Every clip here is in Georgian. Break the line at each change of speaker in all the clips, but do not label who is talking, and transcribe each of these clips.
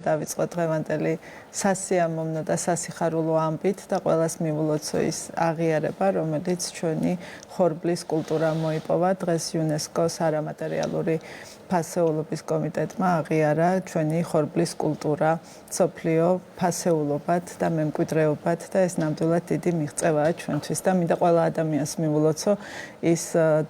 დავიწყო დღევანდელი სასიამოვნო და სასიხარულო ამბით და ყველას მივულოცო ის აღიარება, რომელიც ჩვენი ხორბლის კულტურამ მოიპოვა. დღეს იუნესკოს არამატერიალური ფასეულობის კომიტეტმა აღიარა ჩვენი ხორბლის კულტურა სოფლიო ფასეულობად და მემკვიდრეობად და ეს ნამდვილად დიდი მიღწევაა ჩვენთვის და მინდა ყველა ადამიანს მივულოცო ის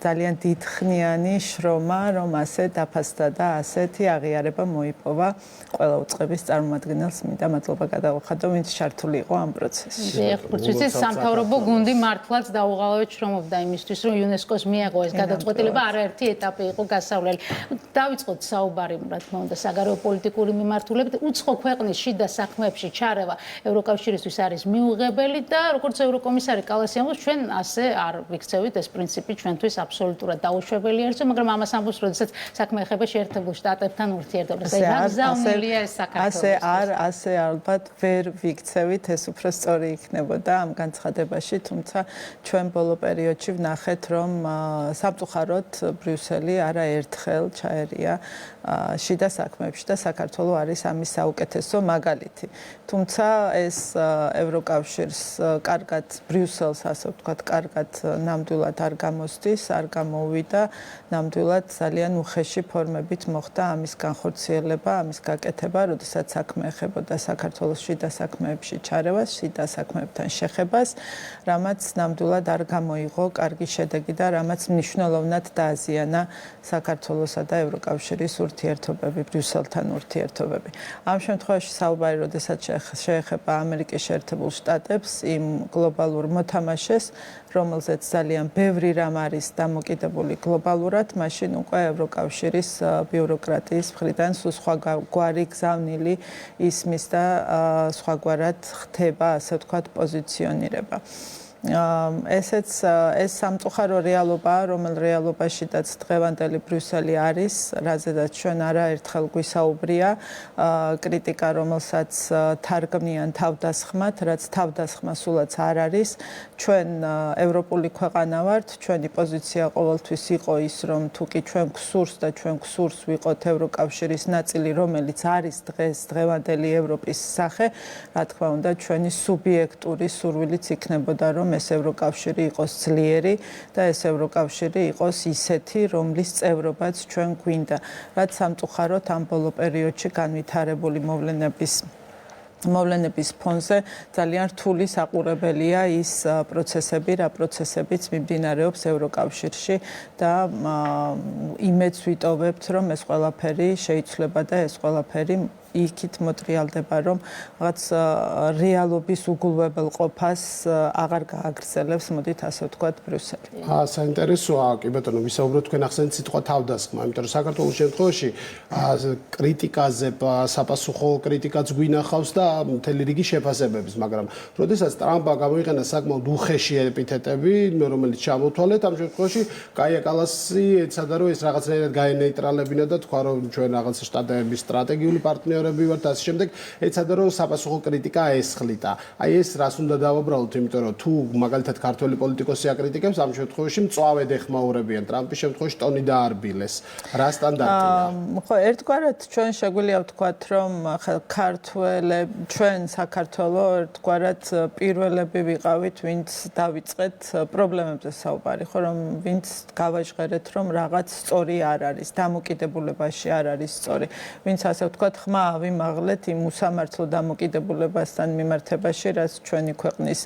ძალიან დიდხნიანი შრომა, რომ ასე დაფასდა და ასეთი აღიარება მოიპოვა ყველა უწყების წარმომადგენელს. მინდა მადლობა გადავახადო, ვინც ჩართული იყო ამ პროცესში.
ვიცით, სამთავრობო გუნდი მართლაც დაუღალავად შრომობდა იმისთვის, რომ იუნესკოს მიეღო ეს გადაწყვეტილება, არაერთი ეტაპი იყო გასავლელი. დავიწყოთ საუბარი, რა თქმა უნდა, საგარეო პოლიტიკური მიმართულებით. უცხო ქვეყნის შიდა საქმეებში ჩარევა ევროკავშირისთვის არის მიუღებელი და როგორც ევროკომისარი კალასი ამბობს, ჩვენ ასე არ ვიქცევით, ეს პრინციპი ჩვენთვის აბსოლუტურად დაუშვებელი არის, მაგრამ ამას ამბობს, როდესაც საქმე ეხება შეერთებულ შტატებთან ურთიერთობას. აი, გაგზავნილია ეს საქართველოს.
ასე ალბათ ვერ ვიქცევით, ეს უფრო სწორი იქნებოდა ამ განცხადებაში, თუმცა ჩვენ ბოლო პერიოდში ვნახეთ, რომ სამწუხაროდ ბრიუსელი არაერთხელ ჩაერია შიდა საქმეებში და საქართველოს არის ამის საუკეთესო მაგალითი. თუმცა ეს ევროკავშირს კარგად ბრიუსელს, ასე ვთქვათ, კარგად ნამდვილად არ გამოსდის, არ გამოუვიდა, ნამდვილად ძალიან უხეში ფორმებით მოხდა ამის განხორციელება, ამის გაკეთება, როდესაც საქმე ეხებოდა საქართველოს შიდა საქმეებში ჩარევას, შიდა საქმეებთან შეხებას, რამაც ნამდვილად არ გამოიღო კარგი შედეგი და რამაც მნიშვნელოვნად დააზიანა საქართველოსა და ევროკავშირის ურთიერთობები, ბრიუსელთან ურთიერთობები. ამ შემთხვევაში საუბარი, როდესაც შეეხება ამერიკის შეერთებულ შტატებს, იმ გლობალურ მოთამაშეს, რომელზეც ძალიან ბევრი რამ არის დამოკიდებული გლობალურად, მაშინ უკვე ევროკავშირის ბიუროკრატიის მხრიდან სხვაგვარი გზავნილი ისმის და სხვაგვარად ხდება, ასე ვთქვათ, პოზიციონირება. ეს სამწუხარო რეალობაა, რომელ რეალობაშიდაც დღევანდელი ბრიუსელი არის, რაზედაც ჩვენ არაერთხელ გვისაუბრია, კრიტიკა, რომელსაც თარგმნიან თავდასხმად, რაც თავდასხმა სულაც არ არის. ჩვენ ევროპული ქვეყანა ვართ, ჩვენი პოზიცია ყოველთვის იყო ის, რომ თუკი ჩვენ გვსურს და ჩვენ გვსურს ვიყოთ ევროკავშირის ნაწილი, რომელიც არის დღევანდელი ევროპის სახე, რა თქმა უნდა, ჩვენი სუბიექტური სურვილიც იქნებოდა, რომ ეს ევროკავშირი იყოს ძლიერი და ეს ევროკავშირი იყოს ისეთი, რომლის წევრობაც ჩვენ გვინდა. რაც სამწუხაროდ ამ ბოლო პერიოდში განვითარებული მოვლენების ფონზე ძალიან რთული საყურებელია ის პროცესები, რა პროცესებიც მიმდინარეობს ევროკავშირში და იმედს ვიტოვებთ, რომ ეს ყველაფერი შეიცვლება და ეს ყველაფერი იქით მოტრიალდება, რომ რაღაც რეალობის უგულვებელყოფას აღარ გააგრძელებს, მოდით ასე ვთქვათ, ბრიუსელი.
საინტერესოა, კი ბატონო, ვისაუბროთ თქვენ ახსენეთ სიტყვა თავდასხმა, იმიტომ რომ საქართველოს შემთხვევაში კრიტიკაზე საპასუხო კრიტიკაც გვინახავს და მთელი რიგი შეფასებების, მაგრამ როდესაც ტრამპმა გამოიყენა საკმაოდ უხეში ეპითეტები, რომელიც ჩამოთვალეთ, ამ შემთხვევაში კაია კალასი ეცადა, რომ ეს რაღაცნაირად გაენეიტრალებინა და თქვა, რომ ჩვენ რაღაც შტატების სტრატეგიული პარტნიორები ვართ და ასე შემდეგ, ეცადა, რომ საპასუხო კრიტიკა ესხლიტა. აი ეს რას უნდა დავაბრალოთ, იმიტომ რომ თუ მაგალითად ქართველი პოლიტიკოსი აკრიტიკებს, ამ შემთხვევაში მწვავედ ეხმაურებიან ტრამპის შემთხვევაში ტონი დაარბილეს. რა სტანდარტია?
ხო, ერთგვარად ჩვენ შეგვიძლია ვთქვათ, რომ ჩვენ საქართველოს ერთგვარად პირველები ვიყავით, ვინც დავიწყეთ პრობლემებზე საუბარი, ხო, რომ ვინც გავაჟღერეთ, რომ რაღაც სწორი არ არის, დამოკიდებულებაში არ არის სწორი. ვინც ასე ვთქვათ, ხმა ავიმაღლეთ იმ უსამართლო დამოკიდებულებასთან მიმართებაში, რაც ჩვენი ქვეყნის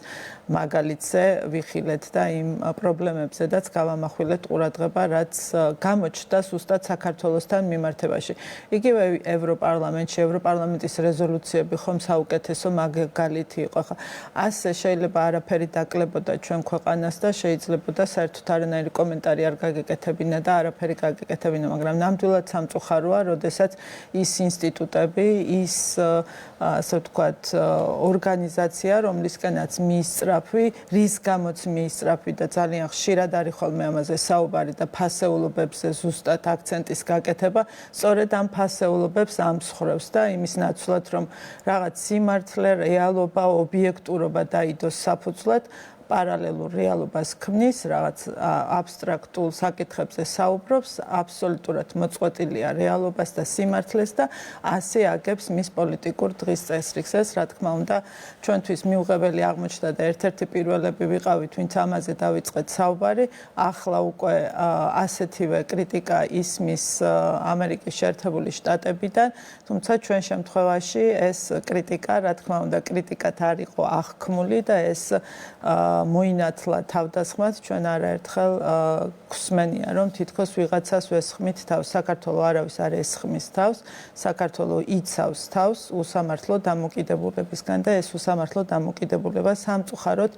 მაგალითზე ვიხილეთ და იმ პრობლემებზედაც გავამახვილეთ ყურადღება, რაც გამოჩნდა ზუსტად საქართველოსთან მიმართებაში. იგივე ევროპარლამენტის რეზოლუციები ხომ საუკეთესო მაგალითი იყო. ასე შეიძლება არაფერი დაკლებოდა ჩვენ ქვეყანას და შეიძლებოდა საერთოდ არანაირი კომენტარი არ გაგეკეთებინა და არაფერი გაგეკეთებინა, მაგრამ ნამდვილად სამწუხაროა, როდესაც ის ინსტიტუტები, ის ასე ვთქვათ, ორგანიზაცია, რომლისკენაც მიისწრაფვი, რის გამოც მიისწრაფვი და ძალიან ხშირად არის ხოლმე ამაზე საუბარი და ფასეულობებზე ზუსტად აქცენტის გაკეთება, სწორედ ამ ფასეულობებს ამსხრევს და იმის ნაცვლად, რომ რაღაც სიმართლე, რეალობა, ობიექტურობა დაიდოს საფუძვლად, პარალელურ რეალობას ქმნის, რაღაც აბსტრაქტულ საკითხებზე საუბრობს, აბსოლუტურად მოწყვეტილია რეალობას და სიმართლეს და ასე აგებს მის პოლიტიკურ დღის წესრიგს. ეს, რა თქმა უნდა, ჩვენთვის მიუღებელი აღმოჩნდა და ერთ-ერთი პირველები ვიყავით, ვინც ამაზე დავიწყეთ საუბარი. ახლა უკვე ასეთივე კრიტიკა ისმის ამერიკის შეერთებული შტატებიდან, თუმცა ჩვენ შემთხვევაში ეს კრიტიკა, რა თქმა უნდა, კრიტიკად არ იყო აღქმული და ეს მოინათლა თავდასხმად. ჩვენ არაერთხელ გვსმენია, რომ თითქოს ვიღაცას ვესხმით თავს. საქართველოს არავის არ ესხმის თავს, საქართველოს იცავს თავს უსამართლო დამოკიდებულებისგან და ეს უსამართლო დამოკიდებულება სამწუხაროდ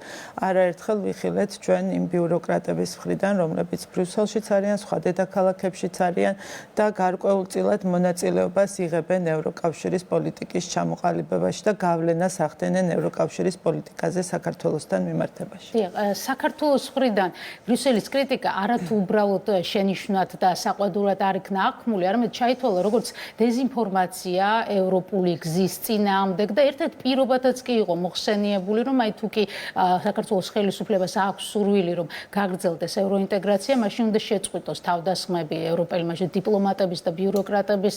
არაერთხელ ვიხილეთ ჩვენ იმ ბიუროკრატების მხრიდან, რომლებიც ბრიუსელშიც არიან, სხვა დედაქალაქებშიც არიან და გარკვეულწილად მონაწილეობას იღებენ ევროკავშირის პოლიტიკის ჩამოყალიბებაში და გავლენას ახდენენ ევროკავშირის პოლიტიკაზე საქართველოსთან მიმართებაში.
საქართველოს მხრიდან ბრიუსელის კრიტიკა არათუ უბრალოდ შენიშვნად და საყვედურად არ იქნა აღქმული, არამედ ჩაითვალა როგორც დეზინფორმაცია ევროპული გზის წინააღმდეგ და ერთ-ერთ პირობათაც კი იყო მოხსენიებული, რომ აი თუ კი საქართველოს ხელისუფლებას აქვს სურვილი, რომ გაგრძელდეს ევროინტეგრაცია, მაშინ უნდა შეწყვიტოს თავდასხმები ევროპელი დიპლომატების და ბიუროკრატების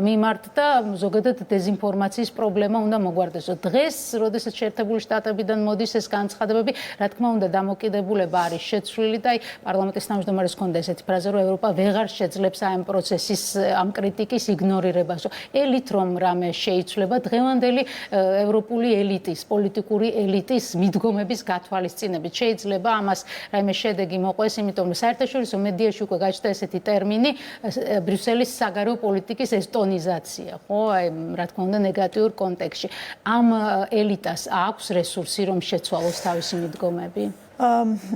მიმართ და ზოგადად დეზინფორმაციის პრობლემა უნდა მოგვარდეს. დღეს, როდესაც შეერთებული შტატებიდან მოდის ეს განცხადებები, რა თქმა უნდა, დამოკიდებულება არის შეცვლილი და აი პარლამენტის თავმჯდომარეს ჰქონდა ესეთი ფრაზა, რომ ევროპა ვეღარ შეძლებს ამ პროცესის, ამ კრიტიკის იგნორირებას. ელით რომ რამე შეიცვლება, დღევანდელი ევროპული ელიტის, პოლიტიკური ელიტის მიდგომების გათვალისწინებით შეიძლება ამას რაიმე შედეგი მოყვეს, იმიტომ რომ საერთაშორისო მედიაში უკვე გაჩნდა ესეთი ტერმინი ბრიუსელის საგარეო პოლიტიკის ესტონიზაცია, ხო, აი რა თქმა უნდა ნეგატიურ კონტექსტში. ამ ელიტას აქვს რესურსი, რომ შეცვალოს თავისი მიდგომები?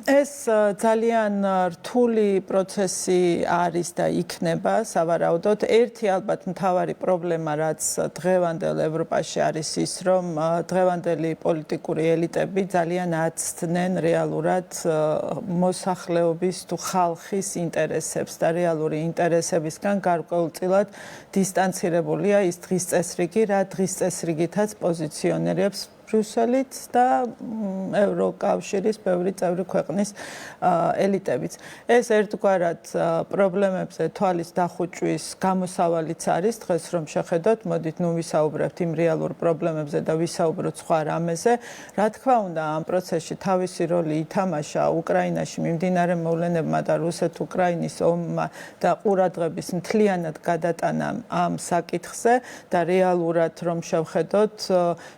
ეს ძალიან რთული პროცესი არის და იქნება სავარაუდოდ. ერთი ალბათ მთავარი პრობლემა, რაც დღევანდელ ევროპაში არის ის, რომ დღევანდელი პოლიტიკური ელიტები ძალიან აცდნენ რეალურად მოსახლეობის თუ ხალხის ინტერესებს და რეალური ინტერესებისგან გარკვეულწილად დისტანცირებულია ის დღის წესრიგი, რა დღის წესრიგითაც პოზიციონირებს ბრიუსელიც და ევროკავშირის ბევრი წევრი ქვეყნის ელიტებიც. ეს ერთგვარად პრობლემებზე თვალის დახუჭვის გამოსავალიც არის დღეს რომ შეხედოთ, მოდით ნუ ვისაუბრებთ იმ რეალურ პრობლემებზე და ვისაუბროთ სხვა რამეზე. რა თქმა უნდა, ამ პროცესში თავისი როლი ითამაშა უკრაინაში მიმდინარე მოვლენებმა და რუსეთ-უკრაინის ომმა და ყურადღების მთლიანად გადატანამ ამ საკითხზე და რეალურად რომ შევხედოთ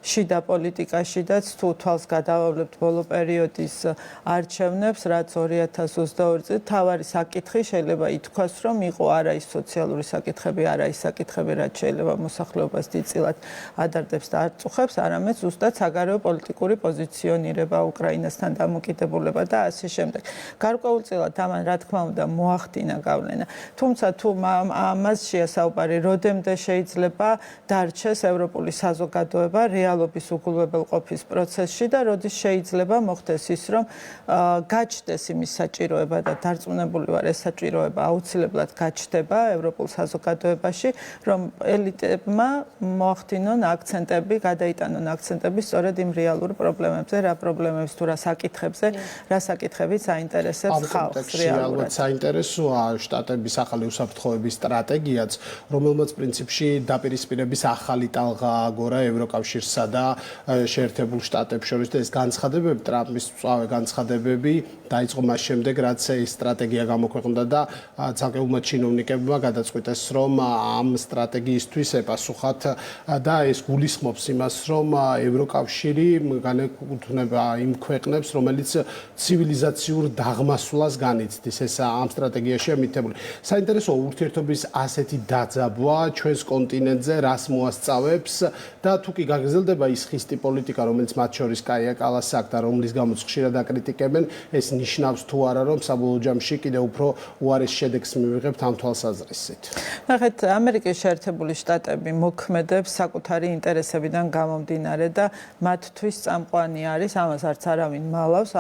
შიდა პოლიტიკაშიდაც თუ თვალს გადავავლებთ ბოლო პერიოდის არჩევნებს, რაც 2022 წელს თავარი საკითხი შეიძლება ითქვას, რომ იყო არა ის სოციალური საკითხები, არა ის საკითხები, რაც შეიძლება მოსახლეობას დიდწილად ადარდებს და აწუხებს, არამედ ზუსტად საგარეო პოლიტიკური პოზიციონირება, უკრაინასთან დამოკიდებულება და ასე შემდეგ. გარკვეულწილად ამან რა თქმა უნდა მოახდინა გავლენა. თუმცა თუ ამას შეასაუბარი, როდემდე შეიძლება დარჩეს ევროპული საზოგადოება რეალობის უგულებელყოფის პროცესში და როდის შეიძლება მოხდეს ის, რომ გაჩნდეს იმის საჭიროება და დარწმუნებული ვარ, ეს საჭიროება აუცილებლად გაჩნდება ევროპულ საზოგადოებაში, რომ ელიტებმა მოახდინონ აქცენტები, გადაიტანონ აქცენტები სწორედ იმ რეალურ პრობლემებზე, რა პრობლემებს თუ რა საკითხებზე, რა საკითხებიც აინტერესებს ხალხს რეალურად.
საინტერესოა შტატების ახალი უსაფრთხოების სტრატეგიაც, რომელმაც პრინციპში დაპირისპირების ახალი ტალღა აგორა ევროკავშირსა და შეერთებულ შტატებს შორის და ეს განცხადებები, ტრამპის მწვავე განცხადებები დაიწყო მას შემდეგ, რაც ეს სტრატეგია გამოქვეყნდა და ცალკეულმა ჩინოვნიკებმა გადაწყვიტეს, რომ ამ სტრატეგიისთვის ეპასუხათ და ეს გულისხმობს იმას, რომ ევროკავშირი განეკუთვნება იმ ქვეყნებს, რომელიც ცივილიზაციურ დაღმასვლას განიცდის. ეს ამ სტრატეგიაშია მითითებული. საინტერესოა ურთიერთობის ასეთი დაძაბვა ჩვენს კონტინენტზე რას მოასწავებს და თუ კი გაგრძელდება ის ხისტი პოლიტიკა, რომელიც მათ შორის კაია კალას აქვს და რომლის გამოც ხშირად აკრიტიკებენ, ეს ნიშნავს თუ არა, რომ საბოლოო ჯამში კიდევ უფრო უარეს შედეგს მივიღებთ ამ თვალსაზრისით.
ნახეთ, ამერიკის შეერთებული შტატები მოქმედებს საკუთარი ინტერესებიდან გამომდინარე და მათთვის წამყვანი არის, ამას არც არავინ მალავს,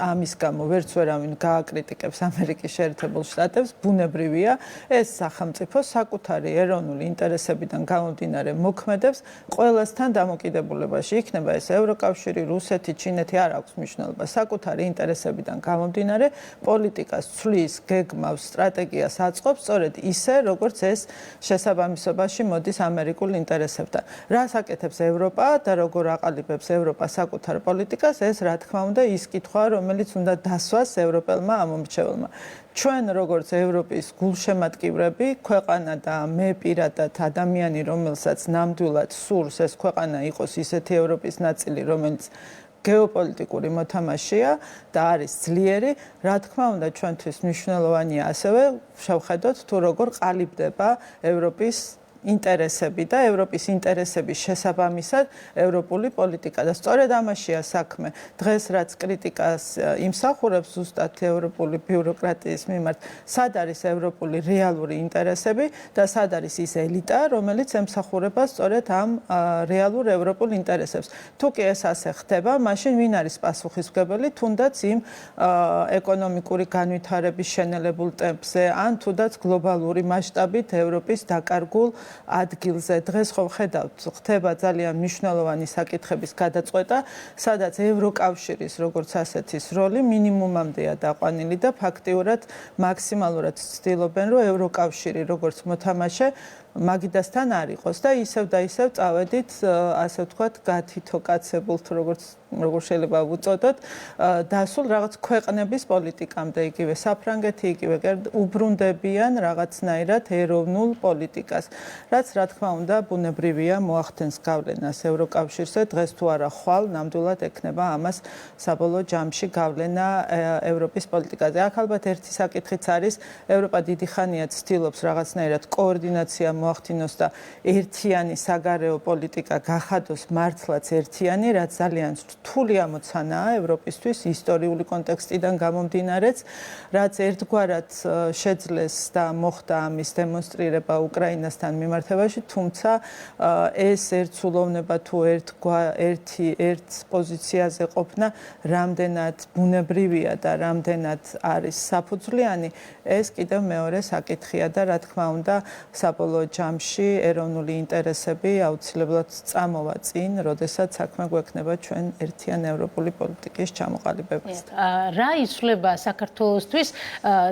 ამის გამო ვერც ვერავინ გააკრიტიკებს ამერიკის შეერთებულ შტატებს, ბუნებრივია, ეს სახელმწიფო საკუთარი ეროვნული ინტერესებიდან გამომდინარე მოქმედებს ყველასთან დამოკიდებულებაში. იქნება ეს ევროკავშირი, რუსეთი, ჩინეთი, არ აქვს მნიშვნელობა. საკუთარი ინტერესებიდან გამომდინარე პოლიტიკას ცვლის, გეგმავს, სტრატეგიას აწყობს სწორედ ისე, როგორც ეს შესაბამისობაში მოდის ამერიკულ ინტერესებთან. რას აკეთებს ევროპა და როგორ აყალიბებს ევროპა საკუთარ პოლიტიკას, ეს რა თქმა უნდა ის კითხვაა, რომელიც უნდა დასვას ევროპელმა ამომრჩეველმა. ჩვენ როგორც ევროპის გულშემატკივრები, ქვეყანა და მე პირადად ადამიანი, რომელსაც ნამდვილად სურს ეს ქვეყანა იყოს ისეთი ევროპის ნაწილი, რომელიც გეოპოლიტიკური მოთამაშეა და არის ძლიერი, რა თქმა უნდა ჩვენთვის მნიშვნელოვანია ასევე შევხედოთ თუ როგორ ყალიბდება ევროპის ინტერესები და ევროპის ინტერესების შესაბამისად ევროპული პოლიტიკა და სწორედ ამაშია საქმე. დღეს რაც კრიტიკას იმსახურებს ზუსტად ევროპული ბიუროკრატიის მიმართ, სად არის ევროპული რეალური ინტერესები და სად არის ის ელიტა, რომელიც ემსახურება სწორედ ამ რეალურ ევროპულ ინტერესებს. თუ კი ეს ასე ხდება, მაშინ ვინ არის პასუხისმგებელი თუნდაც იმ ეკონომიკური განვითარების შენელებულ ტემპზე, ან თუნდაც გლობალური მასშტაბით ევროპის დაკარგულ ადგილზე. დღეს ხო ვხედავთ, ხდება ძალიან მნიშვნელოვანი საკითხების გადაწყვეტა, სადაც ევროკავშირის როგორც ასეთის როლი მინიმუმამდეა დაყვანილი და ფაქტიურად მაქსიმალურად ცდილობენ, რომ ევროკავშირი როგორც მოთამაშე მაგიდასთან არ იყოს და ისევ წავედით, ასე ვთქვათ, გათითოკაცებულ თუ როგორ შეიძლება ვუწოდოთ, დასულ რაღაც ქვეყნების პოლიტიკამდე, იგივე საფრანგეთი, იგივე უბრუნდებიან რაღაცნაირად ეროვნულ პოლიტიკას, რაც რა თქმა უნდა ბუნებრივია მოახდენს გავლენას ევროკავშირზე, დღეს თუ არა ხვალ ნამდვილად ექნება ამას საბოლოო ჯამში გავლენა ევროპის პოლიტიკაზე. აქ ალბათ ერთი საკითხიც არის, ევროპა დიდი ხანია ცდილობს რაღაცნაირად კოორდინაცია მოახდინოს და ერთიანი საგარეო პოლიტიკა გახადოს მართლაც ერთიანი, რაც ძალიან რთული ამოცანაა ევროპისთვის ისტორიული კონტექსტიდან გამომდინარეც, რაც ერთგვარად შეძლეს და მოხდა ამის დემონსტრირება უკრაინასთან მიმართებაში, თუმცა ეს ერთსულოვნება თუ ერთ პოზიციაზე ყოფნა რამდენად ბუნებრივია და რამდენად არის საფუძვლიანი, ეს კიდევ მეორე საკითხია და რა თქმა უნდა საბოლოო ჯამში ეროვნული ინტერესები აუცილებლად წამოვა წინ, როდესაც საქმე გვექნება ჩვენ ერთიან ევროპული პოლიტიკის ჩამოყალიბებას.
რა იცვლება საქართველოსთვის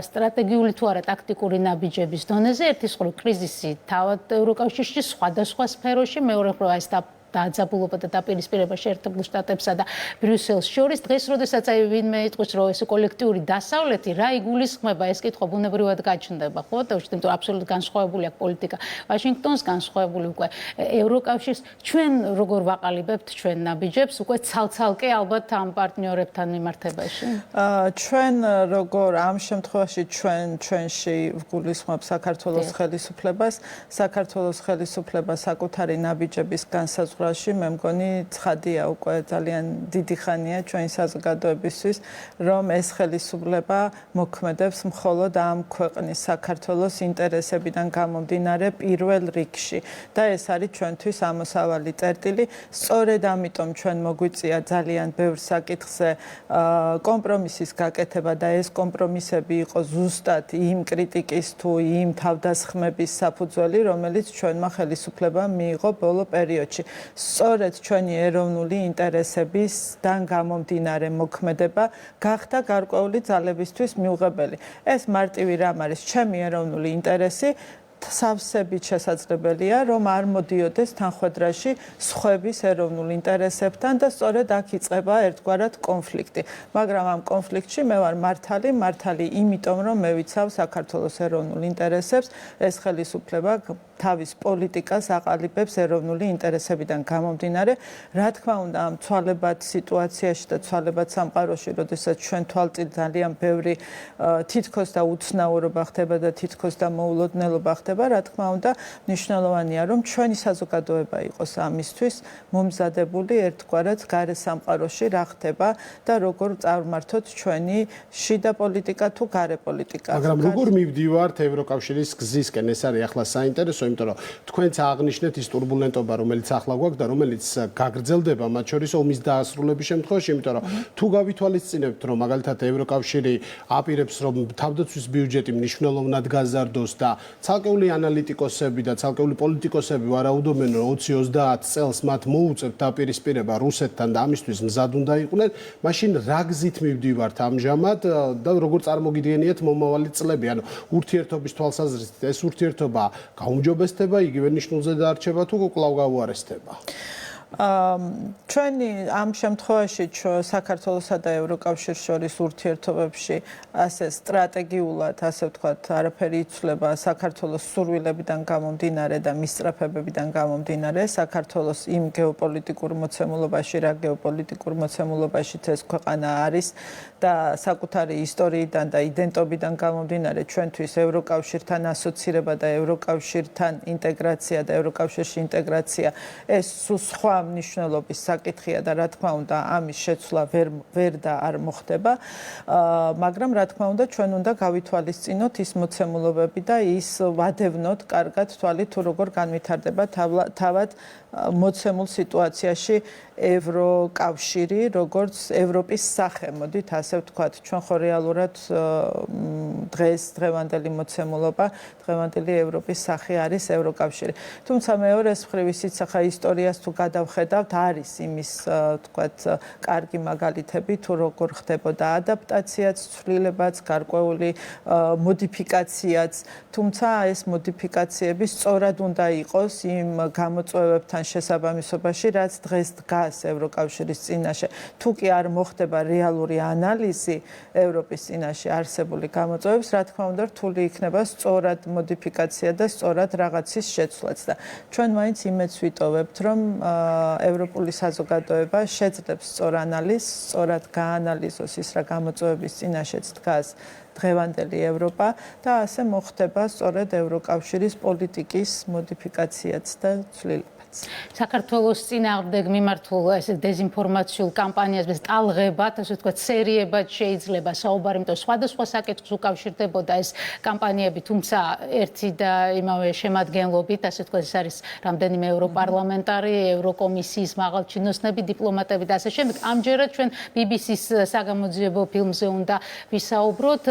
სტრატეგიული თუ არა ტაქტიკური ნაბიჯების დონეზე? ერთის მხრივ კრიზისი თავად ევროკავშირში, სხვადასხვა სფეროში, მეორე მხრივ ეს დაძაბულობა და დაპირისპირება შეერთებულ შტატებსა და ბრიუსელს შორის. დღეს, როდესაც ვინმე იტყვის, რომ ეს კოლექტიური დასავლეთი რა იგულისხმება, ეს კითხვა ბუნებრივად გაჩნდება, ხო? იმიტომ რომ აბსოლუტურად განსხვავებული აქვს პოლიტიკა ვაშინგტონს, განსხვავებული უკვე ევროკავშირს. ჩვენ როგორ ვაყალიბებთ ჩვენ ნაბიჯებს, უკვე ცალ-ცალკე ალბათ ამ პარტნიორებთან მიმართებაში?
ჩვენ როგორ ამ შემთხვევაში ჩვენში ვგულისხმობ საქართველოს ხელისუფლებას, საქართველოს ხელისუფლება საკუთარი ნაბიჯების განსაზღვრაში მე მგონი ცხადია უკვე ძალიან დიდი ხანია ჩვენი საზოგადოებისთვის, რომ ეს ხელისუფლება მოქმედებს მხოლოდ ამ ქვეყნის საქართველოს ინტერესებიდან გამომდინარე პირველ რიგში და ეს არის ჩვენთვის ამოსავალი წერტილი. სწორედ ამიტომ ჩვენ მოგვიწია ძალიან ბევრ საკითხზე კომპრომისის გაკეთება და ეს კომპრომისები იყო ზუსტად იმ კრიტიკის თუ იმ თავდასხმების საფუძველი, რომელიც ჩვენმა ხელისუფლებამ მიიღო ბოლო პერიოდში. სწორედ ჩვენი ეროვნული ინტერესებისგან გამომდინარე მოქმედება გახდა გარკვეული ძალებისთვის მიუღებელი. ეს მარტივი რამ არის, ჩემი ეროვნული ინტერესი სავსებით შესაძლებელია, რომ არ მოდიოდეს თანხმედრაში სხვების ეროვნულ ინტერესებთან და სწორედ აქ იწყება ერთგვარად კონფლიქტი. მაგრამ ამ კონფლიქტში მე ვარ მართალი იმიტომ, რომ მე ვიცავ საქართველოს ეროვნულ ინტერესებს, ეს ხელისუფლება თავის პოლიტიკას აყალიბებს ეროვნული ინტერესებიდან გამომდინარე. რა თქმა უნდა, ამ ცვალებად სიტუაციაში და ცვალებად სამყაროში, როდესაც ჩვენ თვალწინ ძალიან ბევრი თითქოს და უცნაურობა ხდება და თითქოს და მოულოდნელობა ხდება, რა თქმა უნდა, მნიშვნელოვანია, რომ ჩვენი საზოგადოება იყოს ამისთვის მომზადებული ერთგვარად გარე სამყაროში რა ხდება და როგორ წარმართოთ ჩვენი შიდა პოლიტიკა თუ გარე პოლიტიკა.
მაგრამ როგორ მივდივართ ევროკავშირის გზისკენ? ეს არის ახლა საინტერესო, იმიტომ რომ თქვენც აღნიშნეთ ის турბულენტობა, რომელიც ახლა გვაქვს და რომელიც გაგრძელდება, მათ შორის ომის დაასრულების შემთხვევაში, იმიტომ რომ თუ გავითვალისწინებთ, რომ მაგალითად ევროკავშირი აპირებს, რომ თავდაცვის ბიუჯეტი მნიშვნელოვნად გაზარდოს და ცალკეული ანალიტიკოსები და ცალკეული პოლიტიკოსები ვარაუდობენ, რომ 20-30 წელს მათ მოუწევთ დაპირისპირება რუსეთთან და ამისთვის მზად უნდა იყვნენ, მაშინ რა გზით მივდივართ ამჟამად და როგორ წარმოგიდგენიათ მომავალი წლები? ანუ ურთიერთობის თვალსაზრისით ეს ურთიერთობა გაუმჯობესდება, იგივე ნიშნულზე დაარჩება თუ კვლავ გაუარესდება?
ჩვენი ამ შემთხვევაში საქართველოსა და ევროკავშირის შორის ურთიერთობებში ასე სტრატეგიულად, ასე ვთქვათ, არაფერი იცვლება საქართველოს სურვილებიდან გამომდინარე და მისწრაფებებიდან გამომდინარე, საქართველოს იმ გეოპოლიტიკურ მოცემულობაში, რა გეოპოლიტიკურ მოცემულობაშიც ეს ქვეყანა არის და საკუთარი ისტორიიდან და იდენტობიდან გამომდინარე ჩვენთვის ევროკავშირთან ასოცირება და ევროკავშირთან ინტეგრაცია და ევროკავშირში ინტეგრაცია ეს სხვა მნიშვნელობის საკითხია და რა თქმა უნდა ამის შეცვლა ვერ და არ მოხდება, მაგრამ რა თქმა უნდა ჩვენ უნდა გავითვალისწინოთ ის მოცემულობები და ის ვადევნოთ კარგად თვალი თუ როგორ განვითარდება თავად მოცემულ სიტუაციაში ევროკავშირი, როგორც ევროპის სახე, მოდით ასე ვთქვათ, ჩვენ ხო რეალურად დღევანდელი მოცემულობა, დღევანდელი ევროპის სახე არის ევროკავშირი. თუმცა მეორეს მხრივ ისიც ახლა ისტორიას თუ გადავხედავთ, არის იმის ვთქვათ, კარგი მაგალითები თუ როგორ ხდებოდა ადაპტაციაც, ცვლილებაც, გარკვეული მოდიფიკაციაც, თუმცა ეს მოდიფიკაციები სწორად უნდა იყოს იმ გამოწვევებთან შესაბამისობაში, რაც დღეს დგას ევროკავშირის წინაშე. თუ კი არ მოხდება რეალური ანალიზი ევროპის წინაშე არსებული გამოწვევების, რა თქმა უნდა, რთული იქნება სწორად მოდიფიკაცია და სწორად რაღაცის შეცვლაც და ჩვენ მაინც იმედს ვიტოვებთ, რომ ევროპული საზოგადოება შეძლებს სწორ ანალიზს, სწორად გაანალიზოს ის რა გამოწვევების წინაშეც დგას დღევანდელი ევროპა და ასე მოხდება სწორედ ევროკავშირის პოლიტიკის მოდიფიკაციაც და ცვლილება.
საქართველოს წინააღმდეგ მიმართულ ეს დეзинფორმაციულ კამპანიას ტალღებად, ასე ვთქვათ, სერიებად შეიძლება საუბარი, იმიტომ სხვადასხვა საკითხს უკავშირდებოდა ეს კამპანიები, თუმცა ერთი და იმავე შემადგენლობით, ასე ვთქვათ, ეს არის რამდენიმე ევროპარლამენტარი, ევროკომისიის მაღალჩინოსნები, დიპლომატები და ასე შემდეგ. ამჯერად ჩვენ BBC-ს საგამოძიებო ფილმზე უნდა ვისაუბროთ,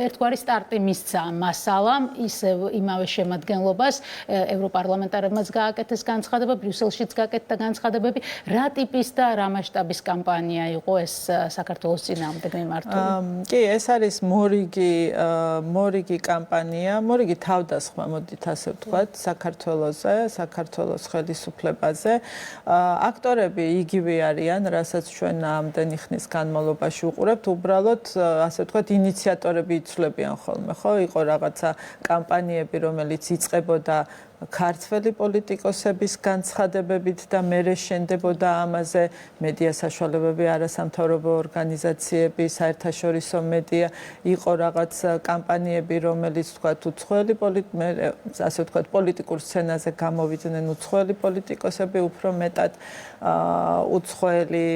ერთგვარი სტარტი მისცა მასალამ, ისევ იმავე შემადგენლობას, ევროპარლამენტარებმაც გააკეთეს განცხადება, ბრიუსელშიც გაკეთდა განცხადებები, რა ტიპის და რა მასშტაბის კამპანია იყო ეს საქართველოს წინააღმდეგ მიმართული?
კი, ეს არის მორიგი კამპანია, მორიგი თავდასხმა, მოდით ასე ვთქვათ, საქართველოზე, საქართველოს ხელისუფლებაზე. აქტორები იგივე არიან, რასაც ჩვენ ამდენი ხნის განმავლობაში უყურებთ, უბრალოდ ასე ვთქვათ, ინიციატორები იცვლებიან ხოლმე, ხო? იყო რაღაცა კამპანიები, რომელიც იწყებოდა ქართველი პოლიტიკოსების განცხადებებით და მერე შენდებოდა ამაზე მედია საშუალებები, არასამთავრობო ორგანიზაციები, საერთაშორისო მედია, იყო რაღაც კამპანიები, რომელიც თქვათ უცხოელი ასე ვთქვათ, პოლიტიკურ სცენაზე გამოვიდნენ უცხოელი პოლიტიკოსები, უფრო მეტად უცხოელი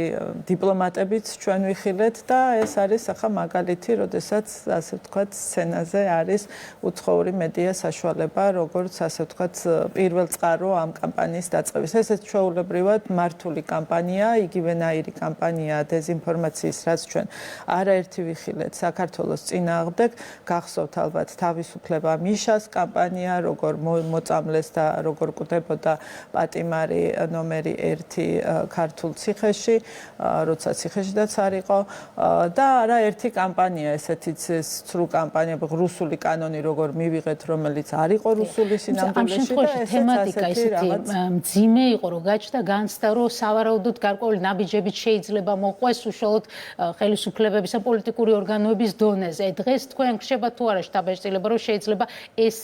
დიპლომატებიც ჩვენ ვიხილეთ და ეს არის ახლა მაგალითი, როდესაც ასე ვთქვათ, სცენაზე არის უცხოური მედია საშუალება, როგორც ასე ვთქვათ პირველ წყარო ამ კამპანიის დაწყების. ესეც ჩვეულებრივად მართული კამპანია, იგივენაირი კამპანია დეзинფორმაციის, რაც ჩვენ არაერთი ვიხილეთ საქართველოს წინააღმდეგ, გახსოვთ ალბათ თავისუფლება მიშას კამპანია, როგორ მოწამლეს და როგორ კვდებოდა პატიმარი ნომერი 1 ქართულ ციხეში, როცა ციხეშიდაც არ იყო და არაერთი კამპანია, ესეთიც ცრუ კამპანია, რუსული კანონი როგორ მივიღეთ, რომელიც არ იყო რუსული სინამდვილეში.
შემთხვევაში თემატიკა ისეთი მძიმე იყო, რომ გაჩნდა განცდა, რომ სავარაუდოდ გარკვეული ნაბიჯებით შეიძლება მოყვეს უშუალოდ ხელისუფლებების ან პოლიტიკური ორგანოების დონეზე. დღეს თქვენ გრჩება თუ არა შთაბეჭდილება, რომ შეიძლება ეს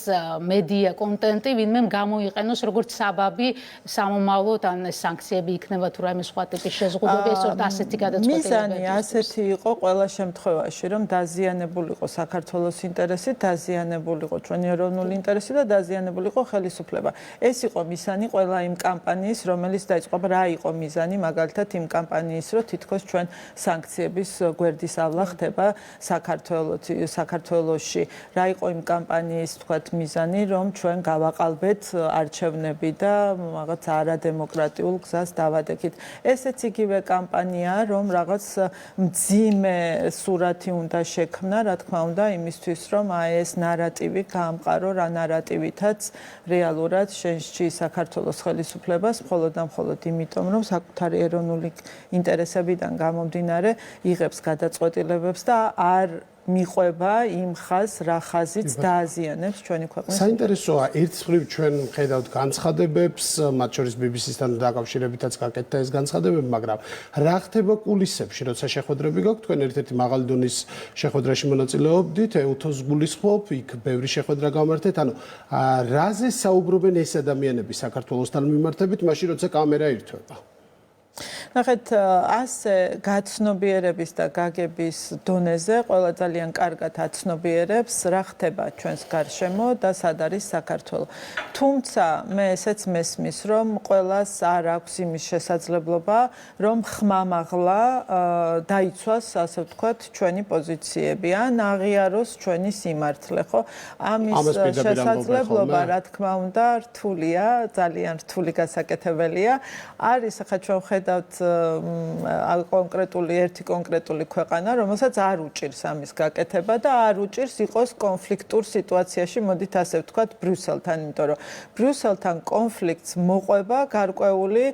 მედია კონტენტი ვინმე გამოიყენოს როგორც საბაბი სამომავლოდ ან სანქციები იქნება თუ რაიმე სხვა ტიპის შეზღუდვები, ეს ასეთი გადაწყვეტილებები.
მიზანი ასეთი იყო ყველა შემთხვევაში, რომ დაზიანებულიყო საქართველოს ინტერესი, დაზიანებულიყო ჩვენი ეროვნული ინტერესი და დაზიანებულიყო ხელისუფლება. ეს იყო მიზანი ყველა იმ კამპანიის, რომელიც დაიწყო. რა იყო მიზანი, მაგალითად იმ კამპანიის, რომ თითქოს ჩვენ სანქციების გვერდის ავლა ხდება საქართველოში. რა იყო იმ კამპანიის, თქვათ, მიზანი, რომ ჩვენ გავაყალბეთ არჩევნები და რაღაც არადემოკრატიულ გზას დავადექით. ესეც იგივე კამპანია, რომ რაღაც მძიმე სურათი უნდა შექმნა, რა თქმა უნდა, იმისთვის, რომ ეს ნარატივი გაამყარო, რა ნარატივითაც რეალურად შენსჩი საქართველოს ხელისუფლებას მხოლოდ და მხოლოდ იმიტომ, რომ საკუთარი ეროვნული ინტერესებიდან გამომდინარე იღებს გადაწყვეტილებებს და არ მიყვება იმ ხაზს, რა ხაზიც დააზიანებს ჩვენი ქვეყნის.
საინტერესოა, ერთ მხრივ ჩვენ ხედავთ განცხადებებს, მათ შორის BBC-სთან დაკავშირებითაც გაკეთდა ეს განცხადებები, მაგრამ რა ხდება კულისებში, როცა შეხვედრები გაქვთ, თქვენ ერთ-ერთი მაღალი დონის შეხვედრაში მონაწილეობდით, ელთოს გულისხმობ, იქ ბევრი შეხვედრა გამართეთ, ანუ რაზე საუბრობენ ეს ადამიანები საქართველოსთან მიმართებით, მაშინ როცა კამერა ირთვება?
ნახეთ, ასე გაცნობიერების და გაგების დონეზე ყველა ძალიან კარგად აცნობიერებს, რა ხდება ჩვენს გარშემო და სად არის საქართველო. თუმცა მე ესეც მესმის, რომ ყველას არ აქვს იმის შესაძლებლობა, რომ ხმამაღლა დაიცვას, ასე ვთქვათ, ჩვენი პოზიციები ან აღიაროს ჩვენი სიმართლე, ხო? ამის შესაძლებლობა, რა თქმა უნდა, რთულია, ძალიან რთული გასაკეთებელია. არის ახლა ჩვენ ხედავთ ერთი კონკრეტული ქვეყანა, რომელსაც არ უჭირს ამის გაკეთება და არ უჭირს იყოს კონფლიქტურ სიტუაციაში, მოდით ასე ვთქვათ, ბრიუსელთან, იმიტომ რომ ბრიუსელთან კონფლიქტს მოყვება გარკვეული,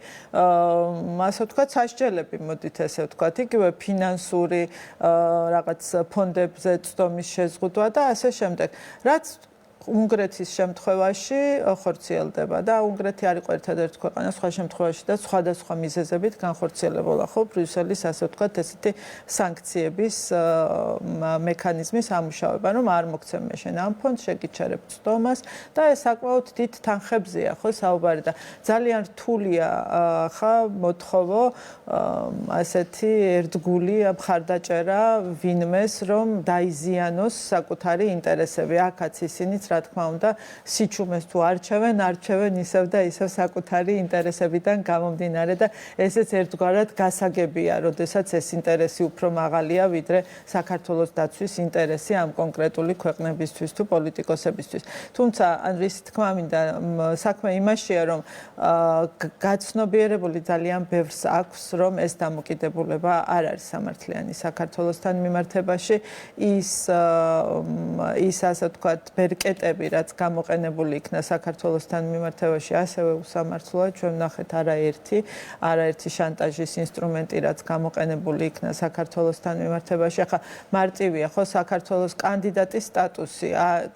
ასე ვთქვათ, სასჯელები, მოდით ასე ვთქვათ, იგივე ფინანსური რაღაც ფონდებზე წდომის შეზღუდვა და ასე შემდეგ. რაც უნგრეთის შემთხვევაში ხორციელდება და უნგრეთი არ იყო ერთადერთი ქვეყანა სხვა შემთხვევაში და სხვადასხვა მიზეზებით განხორციელებულა ხო ბრიუსელის ასე ვთქვათ ესეთი სანქციების მექანიზმის ამუშავება რომ არ მოგცემ შენ ამ ფონდს შეგიჩერებ წდომას და ეს საკმაოდ დიდ თანხებზეა ხო საუბარი და ძალიან რთულია ხა მოთხოვო ასეთი ერთგული მხარდაჭერა ვინმეს რომ დაიზიანოს საკუთარი ინტერესები აქაც ისინიც რა თქმა უნდა სიჩუმეს თუ არჩევენ ისევ და ისევ საკუთარი ინტერესებიდან გამომდინარე და ესეც ერთგვარად გასაგებია, როდესაც ეს ინტერესი უფრო მაღალია ვიდრე საქართველოს დაცვის ინტერესი ამ კონკრეტული ქვეყნებისთვის თუ პოლიტიკოსებისთვის. თუმცა რის თქმა მინდა საქმე იმაშია რომ გაცნობიერებული ძალიან ბევრს აქვს რომ ეს დამოკიდებულება არ არის სამართლიანი საქართველოსთან მიმართებაში ის ასე ვთქვათ ბერკეტები რაც გამოყენებული იქნა საქართველოსთან მიმართებაში ასევე უსამართლოა ჩვენ ვნახეთ არაერთი შანტაჟის ინსტრუმენტი რაც გამოყენებული იქნა საქართველოსთან მიმართებაში ახლა მარტივია ხო საქართველოს კანდიდატის სტატუსი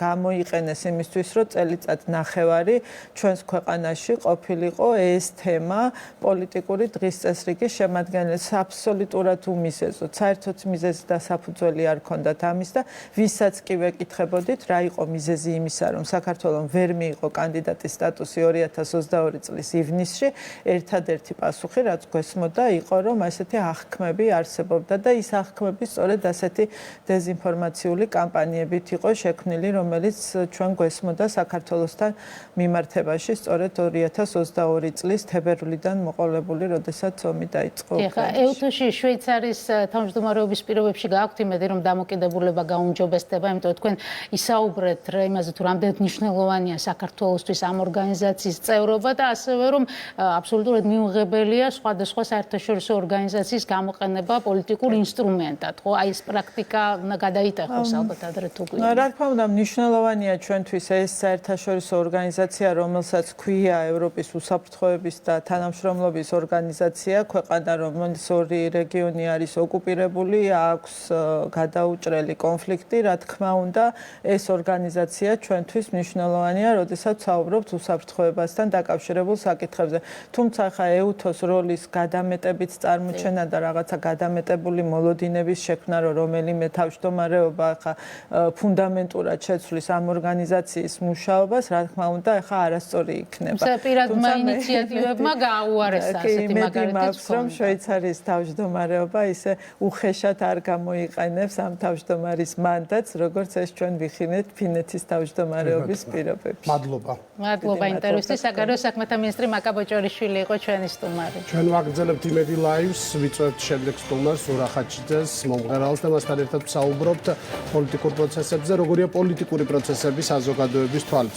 გამოიყენეს იმისთვის რომ წელიწად ნახევარი ჩვენს ქვეყანაში ყოფილიყო ეს თემა პოლიტიკური დღის წესრიგის შემადგენელს აბსოლუტურად უმიზეზო საერთოდ მიზეზი და საფუძველი არ ქონდათ ამის და ვისაც კი ვეკითხებოდით რა იყო მიზეზი იმისა რომ საქართველოს ვერ მიიღო კანდიდატის სტატუსი 2022 წლის ივნისში ერთადერთი პასუხი რაც გვესმოდა იყო რომ ასეთი აღქმები არსებობდა და ის აღქმები სწორედ ასეთი დეზინფორმაციული კამპანიებით იყო შექმნილი რომელიც ჩვენ გვესმოდა საქართველოსთან მიმართებაში სწორედ 2022 წლის თებერვლიდან მოყოლებული როდესაც ომი დაიწყო
ეხლა ელთოში შვეიცარიის თავმჯდომარეობის პირობებში გააქვთ იმედი რომ დამოკიდებულება გაუმჯობესდება იმიტომ თქვენ ისაუბრეთ იმაზე თუ რამდენად მნიშვნელოვანია საქართველოსთვის ამ ორგანიზაციის წევრობა და ასევე რომ აბსოლუტურად მიუღებელია სხვადასხვა საერთაშორისო ორგანიზაციის გამოყენება პოლიტიკურ ინსტრუმენტად ხო აი ეს პრაქტიკა უნდა გადაიტეხოს ალბათ ადრე თუ გვინდა
რა თქმა უნდა მნიშვნელოვანია ჩვენთვის ეს საერთაშორისო ორგანიზაცია რომელსაც ქვია ევროპის უსაფრთხოების და თანამშრომლობის ორგანიზაცია ქვეყანა რომელიც ორი რეგიონი არის ოკუპირებული აქვს გადაუჭრელი კონფლიქტი რა თქმა უნდა ეს ორგანიზაცია ისედია ჩვენთვის მნიშვნელოვანია, როდესაც საუბრობთ უსაფრთხოებასთან დაკავშირებულ საკითხებზე. თუმცა ხა ეუთოს როლის გადამეტებით წარმოჩენა და რაღაცა გადამეტებული მოლოდინების შექმნა, რომელიმე თავმჯდომარეობა ხა ფუნდამენტურად შეცვლის ამ ორგანიზაციის მუშაობას, რა თქმა უნდა, ხა არასწორი იქნება.
პირადმა ინიციატივებმა გააუარესა ასეთი მაგალითიც
რომ შვეიცარიის თავმჯდომარეობა ისე უხეშად არ გამოიყენებს ამ თავმჯდომარის მანდატს, როგორც ეს ჩვენ ვიხინეთ ფინეთის თავმჯდომარეობის პირობებში.
მადლობა.
მადლობა ინტერვიუსთვის. საგარეო საქმეთა მინისტრი მაკა ბოჭორიშვილი იყო ჩვენი სტუმარი.
ჩვენ ვაგრძელებთ იმედი ლაივს, ვიწვევთ შემდეგ სტუმარს ზურა ხაჩიძეს, მომღერალს და მასთან ერთად ვსაუბრობთ პოლიტიკურ პროცესებზე, როგორია პოლიტიკური პროცესები საზოგადოების თვალით.